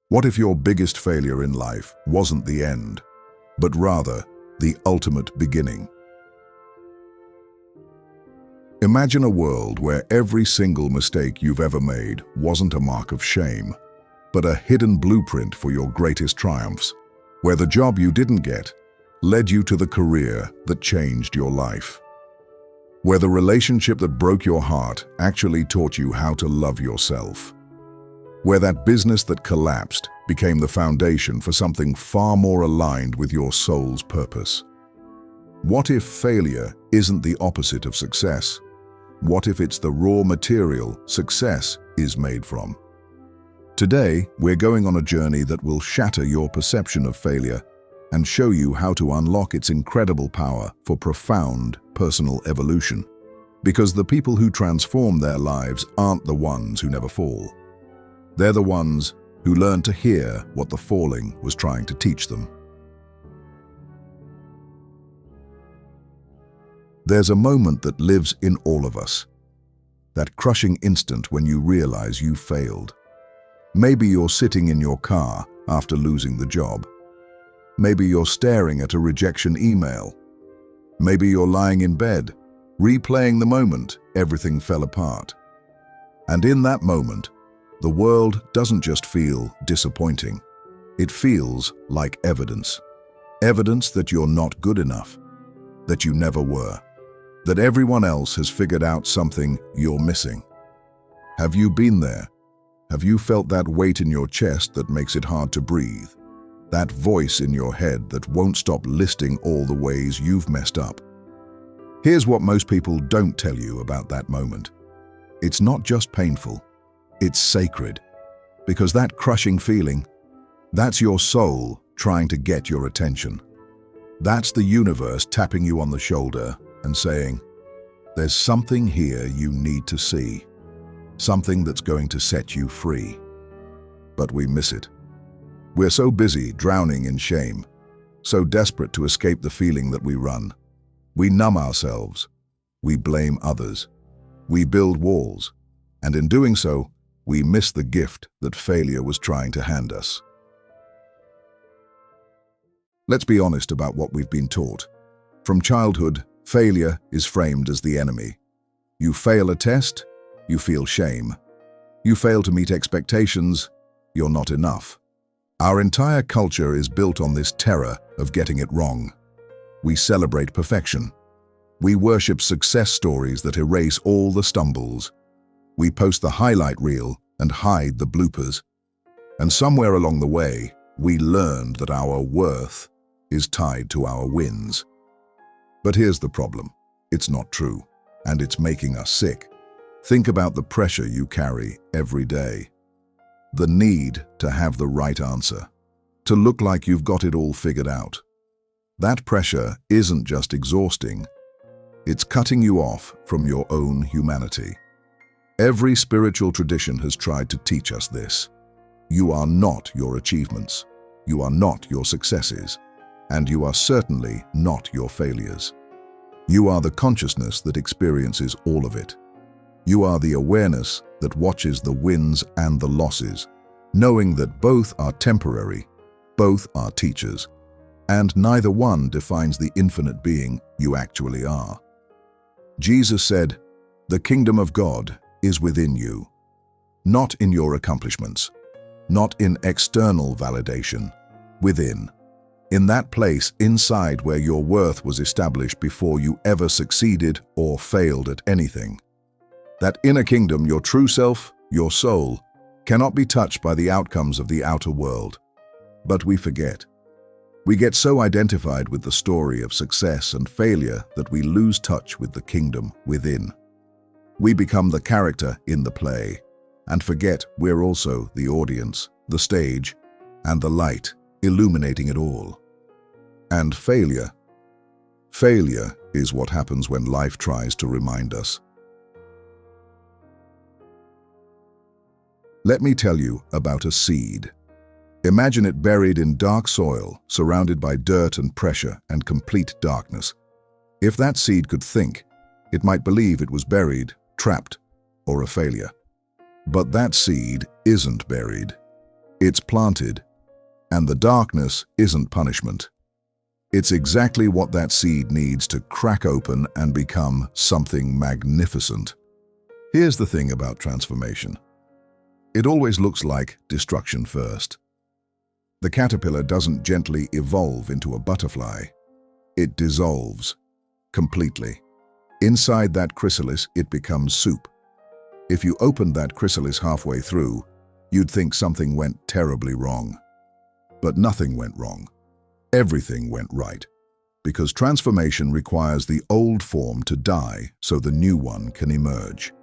What if your biggest failure in life wasn't the end, but rather the ultimate beginning? Imagine a world where every single mistake you've ever made wasn't a mark of shame, but a hidden blueprint for your greatest triumphs, where the job you didn't get led you to the career that changed your life, where the relationship that broke your heart actually taught you how to love yourself, where that business that collapsed became the foundation for something far more aligned with your soul's purpose. What if failure isn't the opposite of success? What if it's the raw material success is made from? Today, we're going on a journey that will shatter your perception of failure and show you how to unlock its incredible power for profound personal evolution. Because the people who transform their lives aren't the ones who never fall. They're the ones who learn to hear what the falling was trying to teach them. There's a moment that lives in all of us. That crushing instant when you realize you failed. Maybe you're sitting in your car after losing the job. Maybe you're staring at a rejection email. Maybe you're lying in bed, replaying the moment everything fell apart. And in that moment, the world doesn't just feel disappointing. It feels like evidence. Evidence that you're not good enough, that you never were, that everyone else has figured out something you're missing. Have you been there? Have you felt that weight in your chest that makes it hard to breathe? That voice in your head that won't stop listing all the ways you've messed up? Here's what most people don't tell you about that moment. It's not just painful, it's sacred. Because that crushing feeling, that's your soul trying to get your attention. That's the universe tapping you on the shoulder and saying, there's something here you need to see. Something that's going to set you free. But we miss it. We're so busy drowning in shame, so desperate to escape the feeling that we run. We numb ourselves. We blame others. We build walls. And in doing so, we miss the gift that failure was trying to hand us. Let's be honest about what we've been taught. From childhood, failure is framed as the enemy. You fail a test, you feel shame. You fail to meet expectations, you're not enough. Our entire culture is built on this terror of getting it wrong. We celebrate perfection. We worship success stories that erase all the stumbles. We post the highlight reel and hide the bloopers. And somewhere along the way, we learned that our worth is tied to our wins. But here's the problem. It's not true, and it's making us sick. Think about the pressure you carry every day. The need to have the right answer, to look like you've got it all figured out. That pressure isn't just exhausting, it's cutting you off from your own humanity. Every spiritual tradition has tried to teach us this. You are not your achievements, you are not your successes, and you are certainly not your failures. You are the consciousness that experiences all of it. You are the awareness that watches the wins and the losses, knowing that both are temporary, both are teachers, and neither one defines the infinite being you actually are. Jesus said, "The kingdom of God is within you, not in your accomplishments, not in external validation, within. In that place inside where your worth was established before you ever succeeded or failed at anything. That inner kingdom, your true self, your soul, cannot be touched by the outcomes of the outer world." But we forget. We get so identified with the story of success and failure that we lose touch with the kingdom within. We become the character in the play and forget we're also the audience, the stage, and the light illuminating it all. And failure is what happens when life tries to remind us. Let me tell you about a seed. Imagine it buried in dark soil, surrounded by dirt and pressure and complete darkness. If that seed could think, it might believe it was buried, trapped, or a failure. But that seed isn't buried. It's planted, and the darkness isn't punishment. It's exactly what that seed needs to crack open and become something magnificent. Here's the thing about transformation. It always looks like destruction first. The caterpillar doesn't gently evolve into a butterfly. It dissolves completely. Inside that chrysalis, it becomes soup. If you opened that chrysalis halfway through, you'd think something went terribly wrong. But nothing went wrong. Everything went right. Because transformation requires the old form to die so the new one can emerge.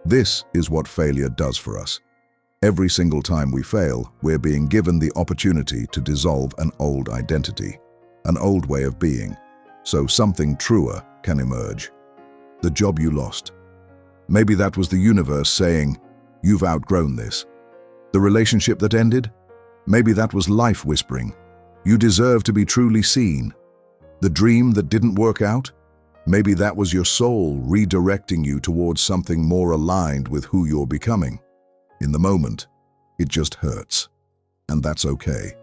This is what failure does for us. Every single time we fail, we're being given the opportunity to dissolve an old identity, an old way of being, so something truer can emerge. The job you lost. Maybe that was the universe saying, "You've outgrown this." The relationship that ended? Maybe that was life whispering, "You deserve to be truly seen." The dream that didn't work out? Maybe that was your soul redirecting you towards something more aligned with who you're becoming. In the moment, it just hurts. And that's okay.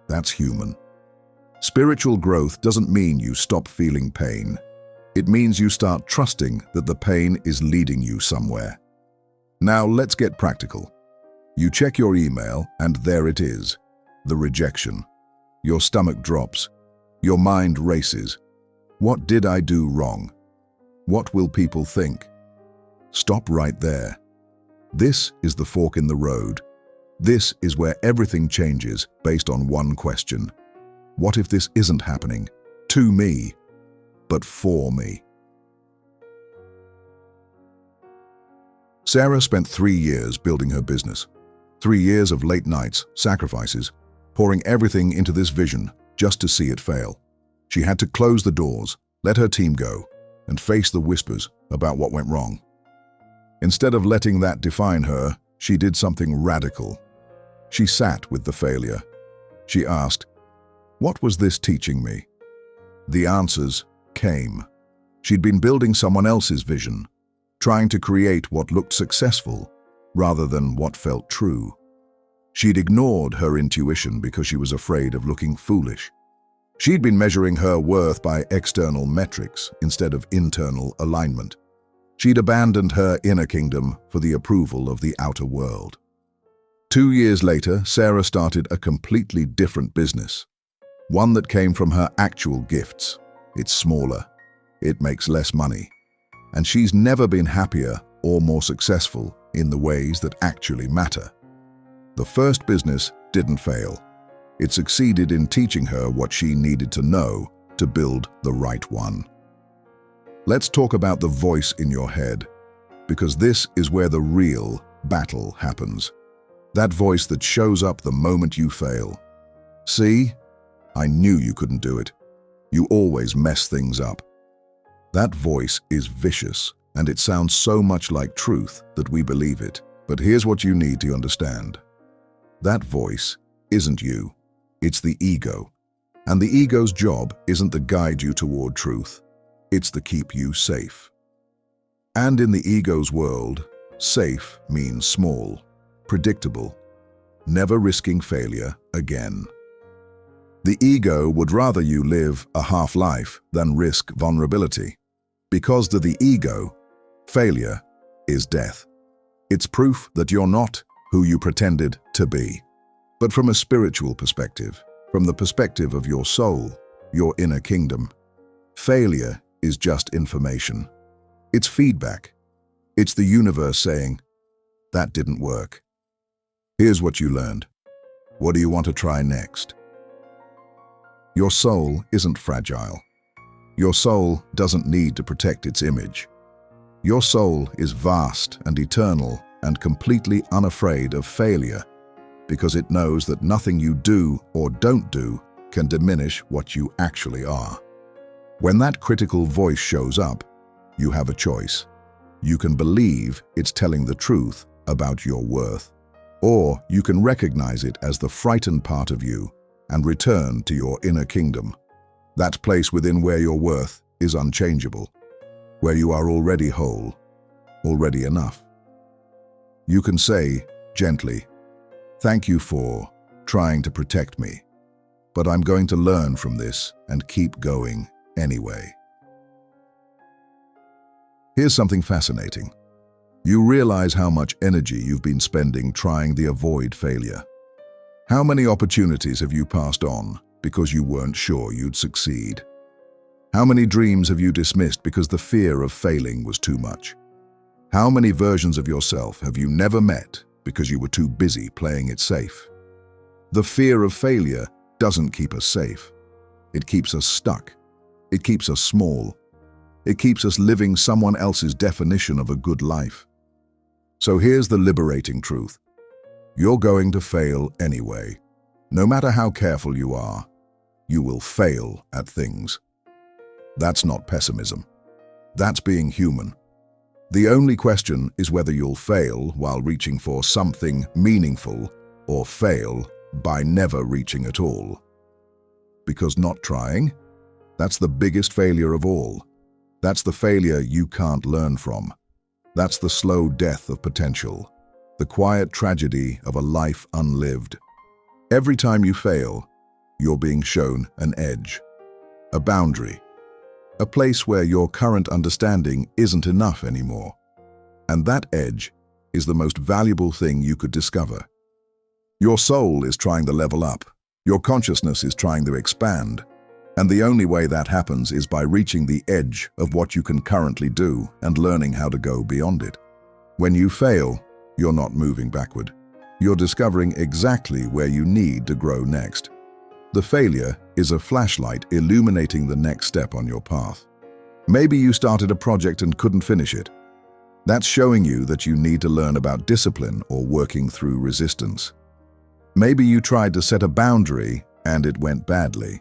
That's human. Spiritual growth doesn't mean you stop feeling pain. It means you start trusting that the pain is leading you somewhere. Now let's get practical. You check your email and there it is, the rejection. Your stomach drops. Your mind races. What did I do wrong? What will people think? Stop right there. This is the fork in the road. This is where everything changes based on one question. What if this isn't happening to me, but for me? Sarah spent 3 years building her business. 3 years of late nights, sacrifices, pouring everything into this vision just to see it fail. She had to close the doors, let her team go, and face the whispers about what went wrong. Instead of letting that define her, she did something radical. She sat with the failure. She asked, "What was this teaching me?" The answers came. She'd been building someone else's vision, trying to create what looked successful rather than what felt true. She'd ignored her intuition because she was afraid of looking foolish. She'd been measuring her worth by external metrics instead of internal alignment. She'd abandoned her inner kingdom for the approval of the outer world. 2 years later, Sarah started a completely different business. One that came from her actual gifts. It's smaller. It makes less money. And she's never been happier or more successful in the ways that actually matter. The first business didn't fail. It succeeded in teaching her what she needed to know to build the right one. Let's talk about the voice in your head, because this is where the real battle happens. That voice that shows up the moment you fail. "See? I knew you couldn't do it. You always mess things up." That voice is vicious, and it sounds so much like truth that we believe it. But here's what you need to understand. That voice isn't you. It's the ego. And the ego's job isn't to guide you toward truth. It's to keep you safe. And in the ego's world, safe means small, predictable, never risking failure again. The ego would rather you live a half-life than risk vulnerability. Because to the ego, failure is death. It's proof that you're not who you pretended to be. But from a spiritual perspective, from the perspective of your soul, your inner kingdom, failure is just information. It's feedback. It's the universe saying, "That didn't work. Here's what you learned. What do you want to try next?" Your soul isn't fragile. Your soul doesn't need to protect its image. Your soul is vast and eternal and completely unafraid of failure because it knows that nothing you do or don't do can diminish what you actually are. When that critical voice shows up, you have a choice. You can believe it's telling the truth about your worth, or you can recognize it as the frightened part of you and return to your inner kingdom, that place within where your worth is unchangeable, where you are already whole, already enough. You can say, gently, Thank you for trying to protect me, but I'm going to learn from this and keep going anyway. Here's something fascinating. You realize how much energy you've been spending trying to avoid failure. How many opportunities have you passed on because you weren't sure you'd succeed? How many dreams have you dismissed because the fear of failing was too much? How many versions of yourself have you never met because you were too busy playing it safe? The fear of failure doesn't keep us safe. It keeps us stuck. It keeps us small. It keeps us living someone else's definition of a good life. So here's the liberating truth. You're going to fail anyway. No matter how careful you are, you will fail at things. That's not pessimism. That's being human. The only question is whether you'll fail while reaching for something meaningful or fail by never reaching at all. Because not trying, that's the biggest failure of all. That's the failure you can't learn from. That's the slow death of potential, the quiet tragedy of a life unlived. Every time you fail, you're being shown an edge, a boundary, a place where your current understanding isn't enough anymore. And that edge is the most valuable thing you could discover. Your soul is trying to level up. Your consciousness is trying to expand. And the only way that happens is by reaching the edge of what you can currently do and learning how to go beyond it. When you fail, you're not moving backward. You're discovering exactly where you need to grow next. The failure is a flashlight illuminating the next step on your path. Maybe you started a project and couldn't finish it. That's showing you that you need to learn about discipline or working through resistance. Maybe you tried to set a boundary and it went badly.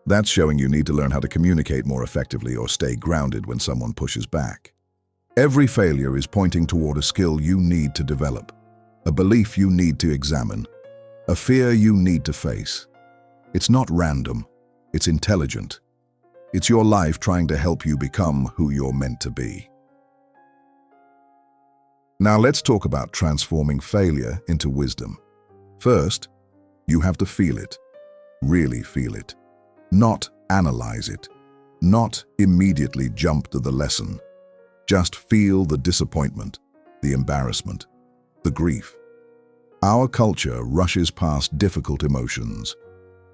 That's showing you need to learn how to communicate more effectively or stay grounded when someone pushes back. Every failure is pointing toward a skill you need to develop, a belief you need to examine, a fear you need to face. It's not random, it's intelligent. It's your life trying to help you become who you're meant to be. Now let's talk about transforming failure into wisdom. First, you have to feel it, really feel it. Not analyze it, not immediately jump to the lesson. Just feel the disappointment, the embarrassment, the grief. Our culture rushes past difficult emotions.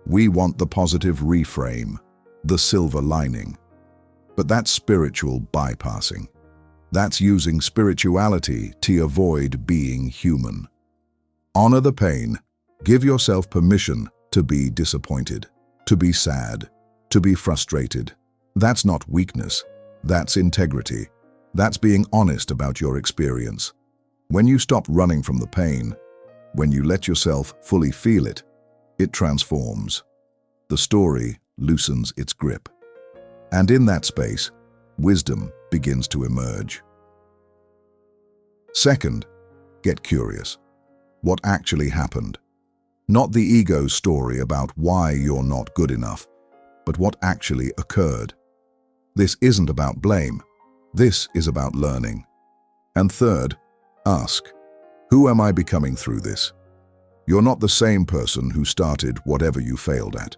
We want the positive reframe, the silver lining. But that's spiritual bypassing. That's using spirituality to avoid being human. Honor the pain. Give yourself permission to be disappointed, to be sad, to be frustrated. That's not weakness. That's integrity. That's being honest about your experience. When you stop running from the pain, when you let yourself fully feel it, it transforms. The story loosens its grip. And in that space, wisdom begins to emerge. Second, get curious. What actually happened? Not the ego's story about why you're not good enough, but what actually occurred. This isn't about blame. This is about learning. And third, ask, who am I becoming through this? You're not the same person who started whatever you failed at.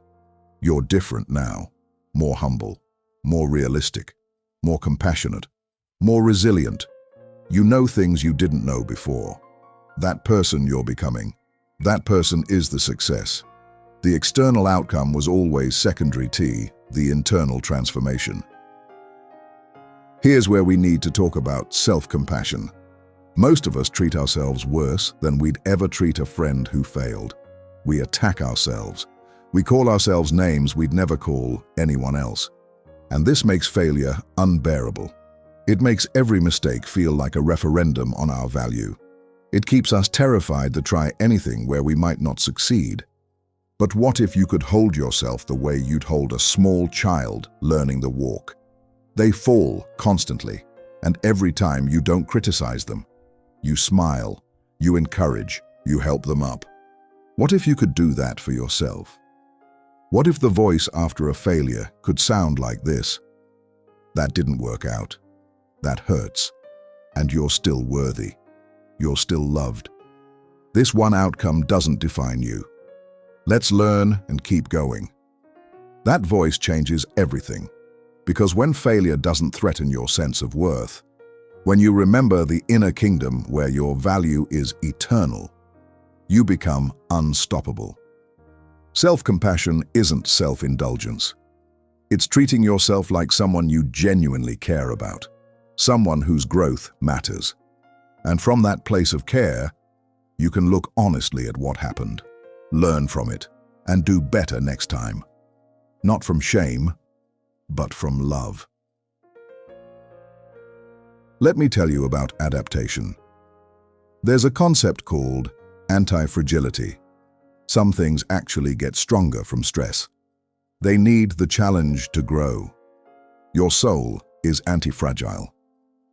You're different now, more humble, more realistic, more compassionate, more resilient. You know things you didn't know before. That person you're becoming, that person is the success. The external outcome was always secondary to the internal transformation. Here's where we need to talk about self-compassion. Most of us treat ourselves worse than we'd ever treat a friend who failed. We attack ourselves. We call ourselves names we'd never call anyone else. And this makes failure unbearable. It makes every mistake feel like a referendum on our value. It keeps us terrified to try anything where we might not succeed. But what if you could hold yourself the way you'd hold a small child learning to walk? They fall constantly, and every time you don't criticize them. You smile, you encourage, you help them up. What if you could do that for yourself? What if the voice after a failure could sound like this? That didn't work out. That hurts. And you're still worthy. You're still loved. This one outcome doesn't define you. Let's learn and keep going. That voice changes everything, because when failure doesn't threaten your sense of worth, when you remember the inner kingdom where your value is eternal, you become unstoppable. Self-compassion isn't self-indulgence. It's treating yourself like someone you genuinely care about, someone whose growth matters. And from that place of care, you can look honestly at what happened, learn from it, and do better next time. Not from shame, but from love. Let me tell you about adaptation. There's a concept called anti-fragility. Some things actually get stronger from stress. They need the challenge to grow. Your soul is anti-fragile,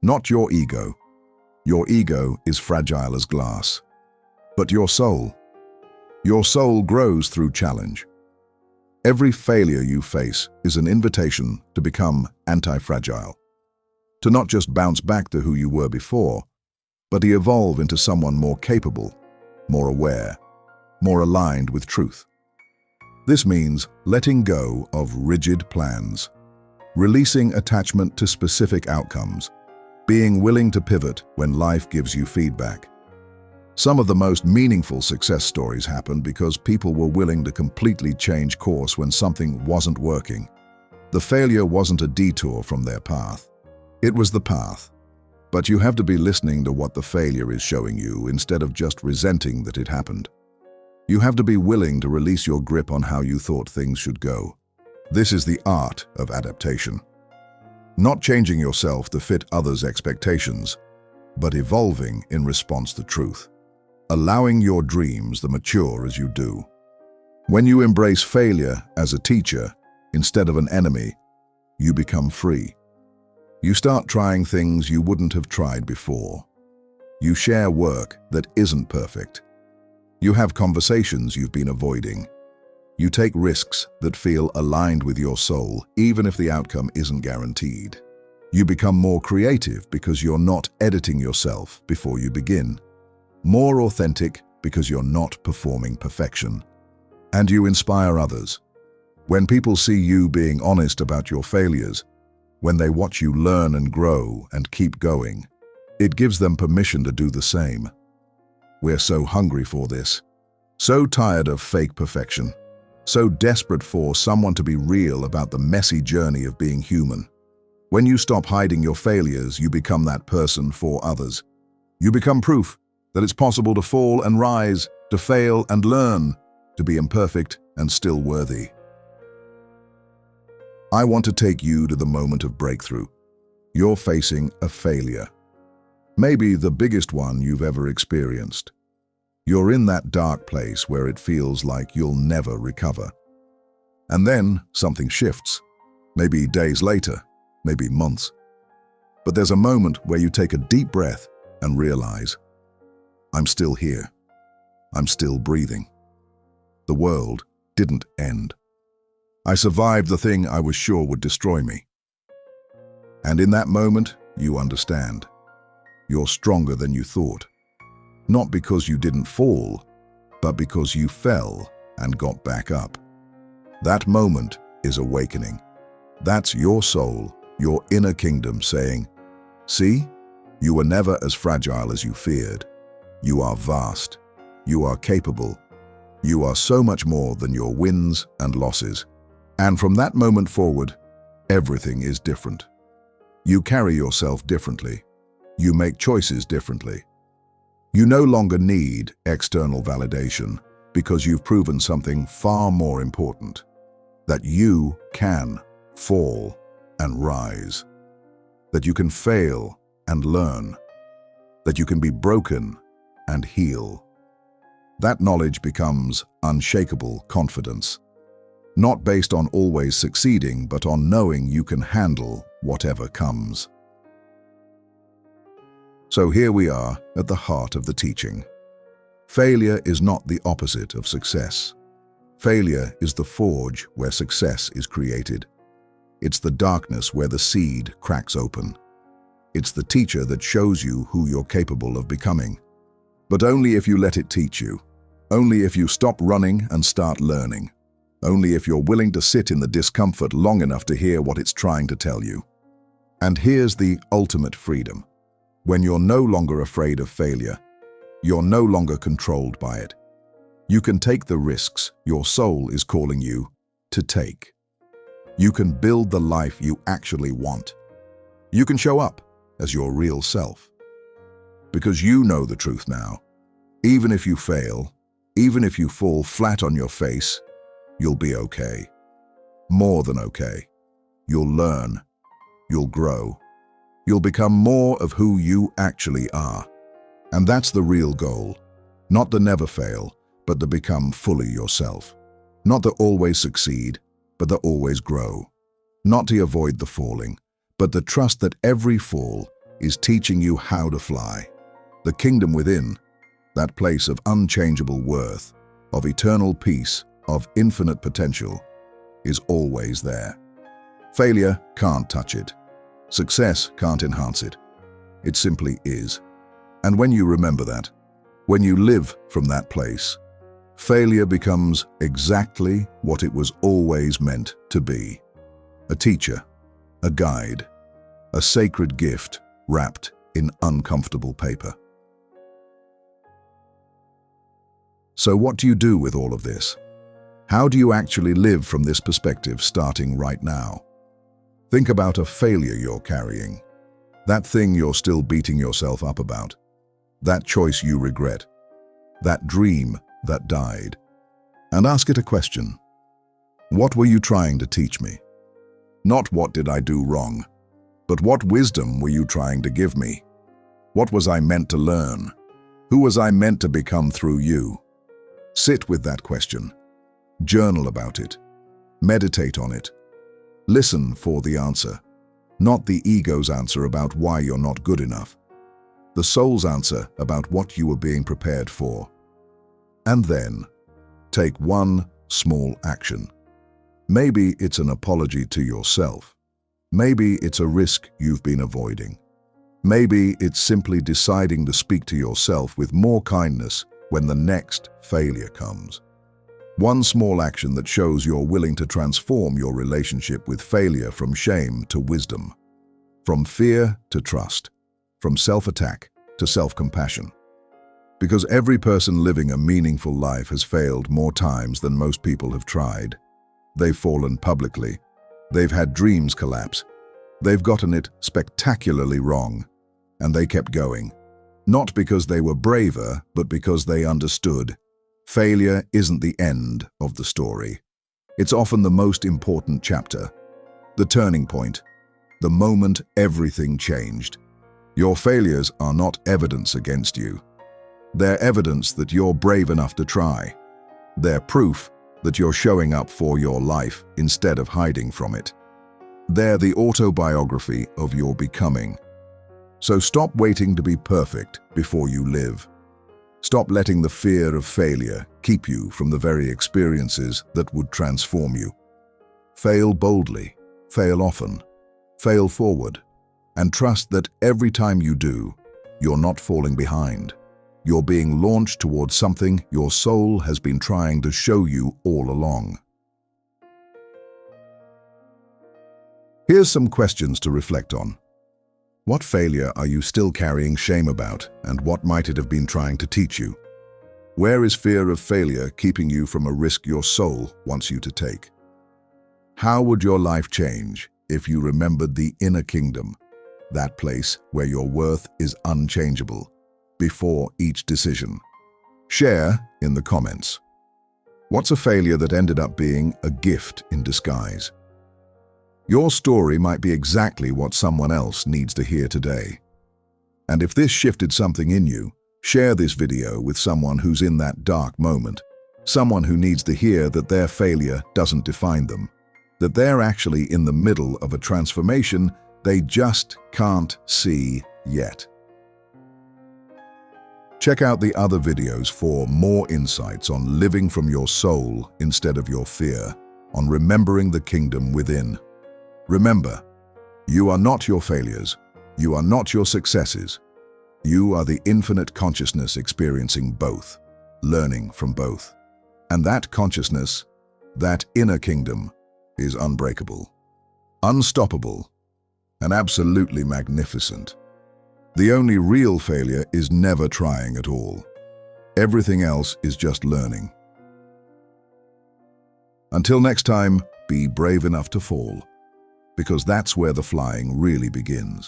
not your ego. Your ego is fragile as glass. But your soul grows through challenge. Every failure you face is an invitation to become anti-fragile, to not just bounce back to who you were before, but to evolve into someone more capable, more aware, more aligned with truth. This means letting go of rigid plans, releasing attachment to specific outcomes, being willing to pivot when life gives you feedback. Some of the most meaningful success stories happen because people were willing to completely change course when something wasn't working. The failure wasn't a detour from their path. It was the path. But you have to be listening to what the failure is showing you instead of just resenting that it happened. You have to be willing to release your grip on how you thought things should go. This is the art of adaptation. Not changing yourself to fit others' expectations, but evolving in response to truth. Allowing your dreams to mature as you do. When you embrace failure as a teacher instead of an enemy, you become free. You start trying things you wouldn't have tried before. You share work that isn't perfect. You have conversations you've been avoiding. You take risks that feel aligned with your soul, even if the outcome isn't guaranteed. You become more creative because you're not editing yourself before you begin. More authentic because you're not performing perfection. And you inspire others. When people see you being honest about your failures, when they watch you learn and grow and keep going, it gives them permission to do the same. We're so hungry for this, so tired of fake perfection, so desperate for someone to be real about the messy journey of being human. When you stop hiding your failures, you become that person for others. You become proof that it's possible to fall and rise, to fail and learn, to be imperfect and still worthy. I want to take you to the moment of breakthrough. You're facing a failure. Maybe the biggest one you've ever experienced. You're in that dark place where it feels like you'll never recover. And then something shifts. Maybe days later, maybe months. But there's a moment where you take a deep breath and realize, I'm still here. I'm still breathing. The world didn't end. I survived the thing I was sure would destroy me. And in that moment, you understand. You're stronger than you thought. Not because you didn't fall, but because you fell and got back up. That moment is awakening. That's your soul, your inner kingdom saying, see, you were never as fragile as you feared. You are vast. You are capable. You are so much more than your wins and losses. And from that moment forward, everything is different. You carry yourself differently. You make choices differently. You no longer need external validation because you've proven something far more important, that you can fall and rise, that you can fail and learn, that you can be broken and heal. That knowledge becomes unshakable confidence, not based on always succeeding, but on knowing you can handle whatever comes. So here we are at the heart of the teaching. Failure is not the opposite of success. Failure is the forge where success is created. It's the darkness where the seed cracks open. It's the teacher that shows you who you're capable of becoming. But only if you let it teach you. Only if you stop running and start learning. Only if you're willing to sit in the discomfort long enough to hear what it's trying to tell you. And here's the ultimate freedom. When you're no longer afraid of failure, you're no longer controlled by it. You can take the risks your soul is calling you to take. You can build the life you actually want. You can show up as your real self. Because you know the truth now. Even if you fail, even if you fall flat on your face, you'll be okay. More than okay. You'll learn. You'll grow. You'll become more of who you actually are. And that's the real goal. Not to never fail, but to become fully yourself. Not to always succeed, but to always grow. Not to avoid the falling, but to trust that every fall is teaching you how to fly. The kingdom within, that place of unchangeable worth, of eternal peace, of infinite potential, is always there. Failure can't touch it. Success can't enhance it. It simply is. And when you remember that, when you live from that place, failure becomes exactly what it was always meant to be. A teacher, a guide, a sacred gift wrapped in uncomfortable paper. So what do you do with all of this? How do you actually live from this perspective starting right now? Think about a failure you're carrying. That thing you're still beating yourself up about. That choice you regret. That dream that died. And ask it a question. What were you trying to teach me? Not what did I do wrong, but what wisdom were you trying to give me? What was I meant to learn? Who was I meant to become through you? Sit with that question. Journal about it. Meditate on it. Listen for the answer. Not the ego's answer about why you're not good enough. The soul's answer about what you were being prepared for. And then, take one small action. Maybe it's an apology to yourself. Maybe it's a risk you've been avoiding. Maybe it's simply deciding to speak to yourself with more kindness when the next failure comes. One small action that shows you're willing to transform your relationship with failure from shame to wisdom, from fear to trust, from self-attack to self-compassion. Because every person living a meaningful life has failed more times than most people have tried. They've fallen publicly. They've had dreams collapse. They've gotten it spectacularly wrong. And they kept going. Not because they were braver, but because they understood. Failure isn't the end of the story. It's often the most important chapter. The turning point. The moment everything changed. Your failures are not evidence against you. They're evidence that you're brave enough to try. They're proof that you're showing up for your life instead of hiding from it. They're the autobiography of your becoming. So stop waiting to be perfect before you live. Stop letting the fear of failure keep you from the very experiences that would transform you. Fail boldly, fail often, fail forward, and trust that every time you do, you're not falling behind. You're being launched towards something your soul has been trying to show you all along. Here's some questions to reflect on. What failure are you still carrying shame about, and what might it have been trying to teach you? Where is fear of failure keeping you from a risk your soul wants you to take? How would your life change if you remembered the inner kingdom, that place where your worth is unchangeable, before each decision? Share in the comments. What's a failure that ended up being a gift in disguise? Your story might be exactly what someone else needs to hear today. And if this shifted something in you, share this video with someone who's in that dark moment, someone who needs to hear that their failure doesn't define them, that they're actually in the middle of a transformation they just can't see yet. Check out the other videos for more insights on living from your soul instead of your fear, on remembering the kingdom within. Remember, you are not your failures. You are not your successes. You are the infinite consciousness experiencing both, learning from both. And that consciousness, that inner kingdom, is unbreakable, unstoppable, and absolutely magnificent. The only real failure is never trying at all. Everything else is just learning. Until next time, be brave enough to fall, because that's where the flying really begins.